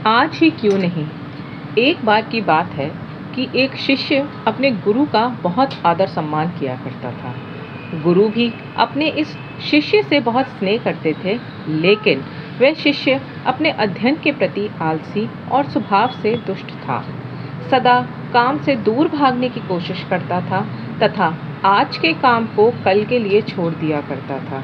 आज ही क्यों नहीं। एक बार की बात है कि एक शिष्य अपने गुरु का बहुत आदर सम्मान किया करता था। गुरु भी अपने इस शिष्य से बहुत स्नेह करते थे, लेकिन वह शिष्य अपने अध्ययन के प्रति आलसी और स्वभाव से दुष्ट था। सदा काम से दूर भागने की कोशिश करता था तथा आज के काम को कल के लिए छोड़ दिया करता था।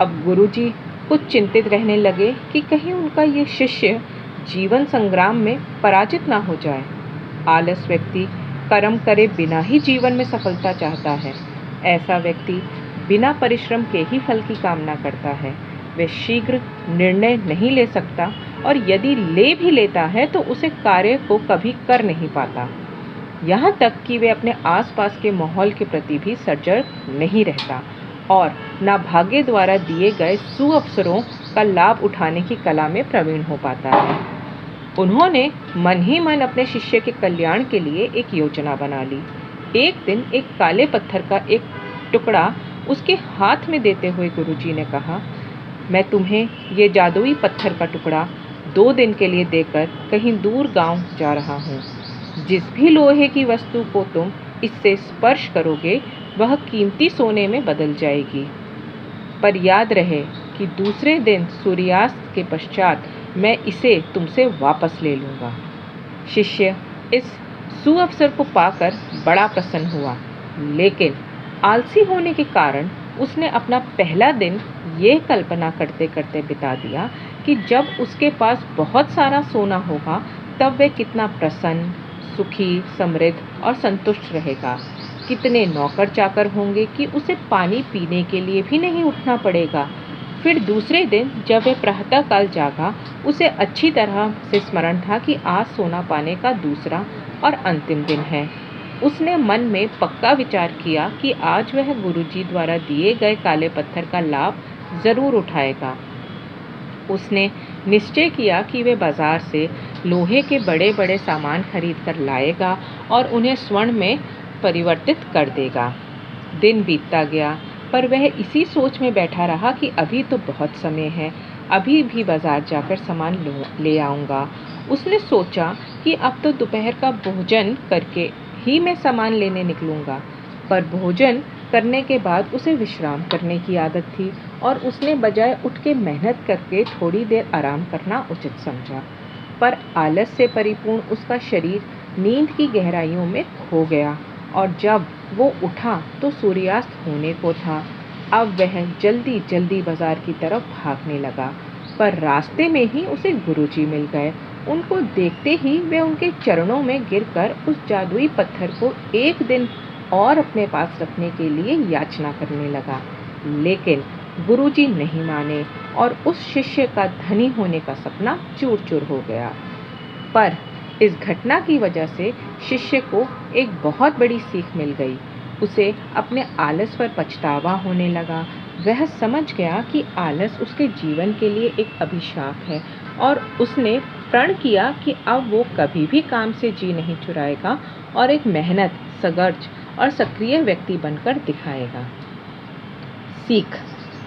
अब गुरुजी कुछ चिंतित रहने लगे कि कहीं उनका ये शिष्य जीवन संग्राम में पराजित ना हो जाए। आलस व्यक्ति कर्म करे बिना ही जीवन में सफलता चाहता है। ऐसा व्यक्ति बिना परिश्रम के ही फल की कामना करता है। वह शीघ्र निर्णय नहीं ले सकता और यदि ले भी लेता है तो उसे कार्य को कभी कर नहीं पाता। यहाँ तक कि वे अपने आसपास के माहौल के प्रति भी सजग नहीं रहता और ना भाग्य द्वारा दिए गए सुअवसरों का लाभ उठाने की कला में प्रवीण हो पाता है। उन्होंने मन ही मन अपने शिष्य के कल्याण के लिए एक योजना बना ली। एक दिन एक काले पत्थर का एक टुकड़ा उसके हाथ में देते हुए गुरुजी ने कहा, मैं तुम्हें ये जादुई पत्थर का टुकड़ा 2 दिन के लिए देकर कहीं दूर गांव जा रहा हूँ। जिस भी लोहे की वस्तु को तुम इससे स्पर्श करोगे वह कीमती सोने में बदल जाएगी। पर याद रहे कि दूसरे दिन सूर्यास्त के पश्चात मैं इसे तुमसे वापस ले लूँगा। शिष्य इस सुअवसर को पाकर बड़ा प्रसन्न हुआ, लेकिन आलसी होने के कारण उसने अपना पहला दिन ये कल्पना करते करते बिता दिया कि जब उसके पास बहुत सारा सोना होगा तब वह कितना प्रसन्न, सुखी, समृद्ध और संतुष्ट रहेगा। कितने नौकर चाकर होंगे कि उसे पानी पीने के लिए भी नहीं उठना पड़ेगा। फिर दूसरे दिन जब वह प्रातःकाल जागा, उसे अच्छी तरह से स्मरण था कि आज सोना पाने का दूसरा और अंतिम दिन है। उसने मन में पक्का विचार किया कि आज वह गुरुजी द्वारा दिए गए काले पत्थर का लाभ ज़रूर उठाएगा। उसने निश्चय किया कि वह बाजार से लोहे के बड़े बड़े सामान खरीद कर लाएगा और उन्हें स्वर्ण में परिवर्तित कर देगा। दिन बीतता गया, पर वह इसी सोच में बैठा रहा कि अभी तो बहुत समय है, अभी भी बाजार जाकर सामान ले आऊँगा। उसने सोचा कि अब तो दोपहर का भोजन करके ही मैं सामान लेने निकलूँगा, पर भोजन करने के बाद उसे विश्राम करने की आदत थी और उसने बजाय उठ के मेहनत करके थोड़ी देर आराम करना उचित समझा। पर आलस से परिपूर्ण उसका शरीर नींद की गहराइयों में खो गया और जब वो उठा तो सूर्यास्त होने को था। अब वह जल्दी जल्दी बाजार की तरफ भागने लगा, पर रास्ते में ही उसे गुरुजी मिल गए। उनको देखते ही वह उनके चरणों में गिरकर उस जादुई पत्थर को एक दिन और अपने पास रखने के लिए याचना करने लगा, लेकिन गुरुजी नहीं माने और उस शिष्य का धनी होने का सपना चूर चूर हो गया। पर इस घटना की वजह से शिष्य को एक बहुत बड़ी सीख मिल गई। उसे अपने आलस पर पछतावा होने लगा। वह समझ गया कि आलस उसके जीवन के लिए एक अभिशाप है और उसने प्रण किया कि अब वो कभी भी काम से जी नहीं चुराएगा और एक मेहनत, सगर्ज और सक्रिय व्यक्ति बनकर दिखाएगा। सीख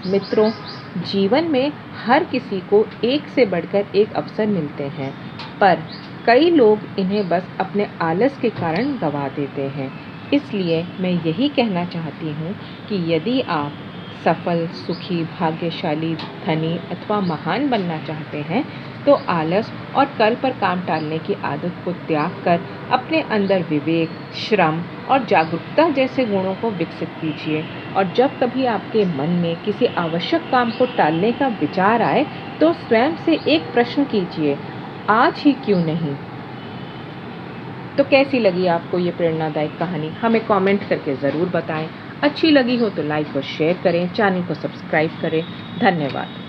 मित्रों, जीवन में हर किसी को एक से बढ़कर एक अवसर मिलते हैं, पर कई लोग इन्हें बस अपने आलस के कारण गंवा देते हैं। इसलिए मैं यही कहना चाहती हूँ कि यदि आप सफल, सुखी, भाग्यशाली, धनी अथवा महान बनना चाहते हैं तो आलस और कल पर काम टालने की आदत को त्याग कर अपने अंदर विवेक, श्रम और जागरूकता जैसे गुणों को विकसित कीजिए। और जब कभी आपके मन में किसी आवश्यक काम को टालने का विचार आए तो स्वयं से एक प्रश्न कीजिए, आज ही क्यों नहीं। तो कैसी लगी आपको ये प्रेरणादायक कहानी? हमें कमेंट करके ज़रूर बताएं। अच्छी लगी हो तो लाइक और शेयर करें, चैनल को सब्सक्राइब करें। धन्यवाद।